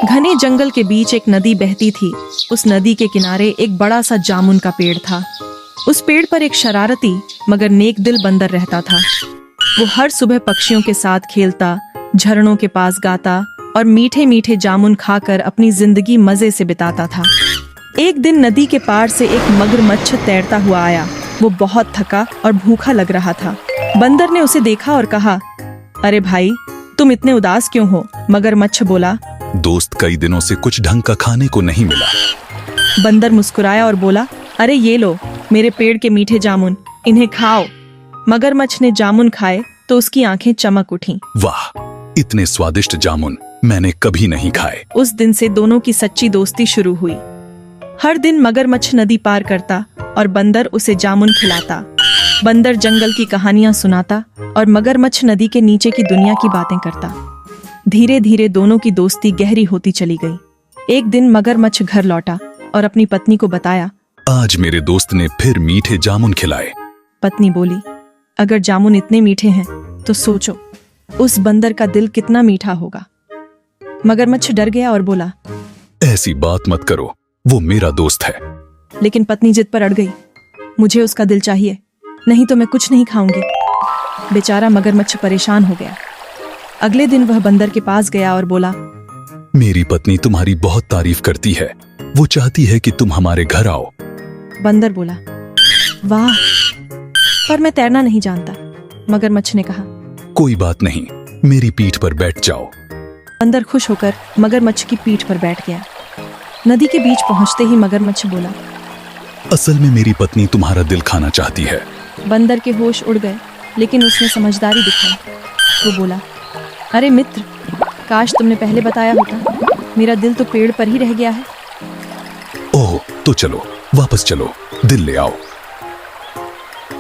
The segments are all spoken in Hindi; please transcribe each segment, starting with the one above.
घने जंगल के बीच एक नदी बहती थी। उस नदी के किनारे एक बड़ा सा जामुन का पेड़ था। उस पेड़ पर एक शरारती मगर नेक दिल बंदर रहता था। वो हर सुबह पक्षियों के साथ खेलता, झरनों के पास गाता और मीठे मीठे जामुन खाकर अपनी जिंदगी मजे से बिताता था। एक दिन नदी के पार से एक मगरमच्छ तैरता हुआ आया। वो बहुत थका और भूखा लग रहा था। बंदर ने उसे देखा और कहा, अरे भाई, तुम इतने उदास क्यों हो? मगरमच्छ बोला, दोस्त, कई दिनों से कुछ ढंग का खाने को नहीं मिला। बंदर मुस्कुराया और बोला, अरे ये लो मेरे पेड़ के मीठे जामुन, इन्हें खाओ। मगरमच्छ ने जामुन खाए तो उसकी आंखें चमक उठीं। वाह, इतने स्वादिष्ट जामुन मैंने कभी नहीं खाए। उस दिन से दोनों की सच्ची दोस्ती शुरू हुई। हर दिन मगरमच्छ नदी पार करता और बंदर उसे जामुन खिलाता। बंदर जंगल की कहानियां सुनाता और मगरमच्छ नदी के नीचे की दुनिया की बातें करता। धीरे धीरे दोनों की दोस्ती गहरी होती चली गई। एक दिन मगरमच्छ घर लौटा और अपनी पत्नी को बताया, आज मेरे दोस्त ने फिर मीठे जामुन खिलाए। पत्नी बोली, अगर जामुन इतने मीठे हैं तो सोचो उस बंदर का दिल कितना मीठा होगा। मगरमच्छ डर गया और बोला, ऐसी बात मत करो, वो मेरा दोस्त है। लेकिन पत्नी जिद पर अड़ गई, मुझे उसका दिल चाहिए, नहीं तो मैं कुछ नहीं खाऊंगी। बेचारा मगरमच्छ परेशान हो गया। अगले दिन वह बंदर के पास गया और बोला, मेरी पत्नी तुम्हारी बहुत तारीफ करती है, वो चाहती है कि तुम हमारे घर आओ। बंदर बोला, वाह, पर मैं तैरना नहीं जानता। मगरमच्छ ने कहा, कोई बात नहीं, मेरी पीठ पर बैठ जाओ। बंदर खुश होकर मगरमच्छ की पीठ पर बैठ गया। नदी के बीच पहुंचते ही मगरमच्छ बोला, असल में मेरी पत्नी तुम्हारा दिल खाना चाहती है। बंदर के होश उड़ गए, लेकिन उसने समझदारी दिखाई। वो बोला, अरे मित्र, काश तुमने पहले बताया होता, मेरा दिल तो पेड़ पर ही रह गया है। ओह, तो चलो वापस चलो, दिल ले आओ।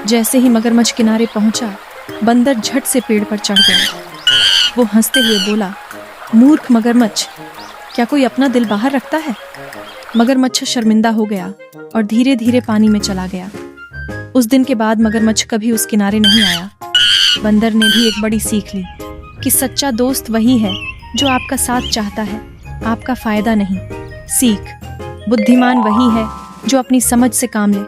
जैसे ही मगरमच्छ किनारे पहुंचा, बंदर झट से पेड़ पर चढ़ गया। वो हंसते हुए बोला, मूर्ख मगरमच्छ, क्या कोई अपना दिल बाहर रखता है? मगरमच्छ शर्मिंदा हो गया और धीरे धीरे पानी में चला गया। उस दिन के बाद मगरमच्छ कभी उस किनारे नहीं आया। बंदर ने भी एक बड़ी सीख ली कि सच्चा दोस्त वही है जो आपका साथ चाहता है, आपका फायदा नहीं। सीख, बुद्धिमान वही है जो अपनी समझ से काम ले।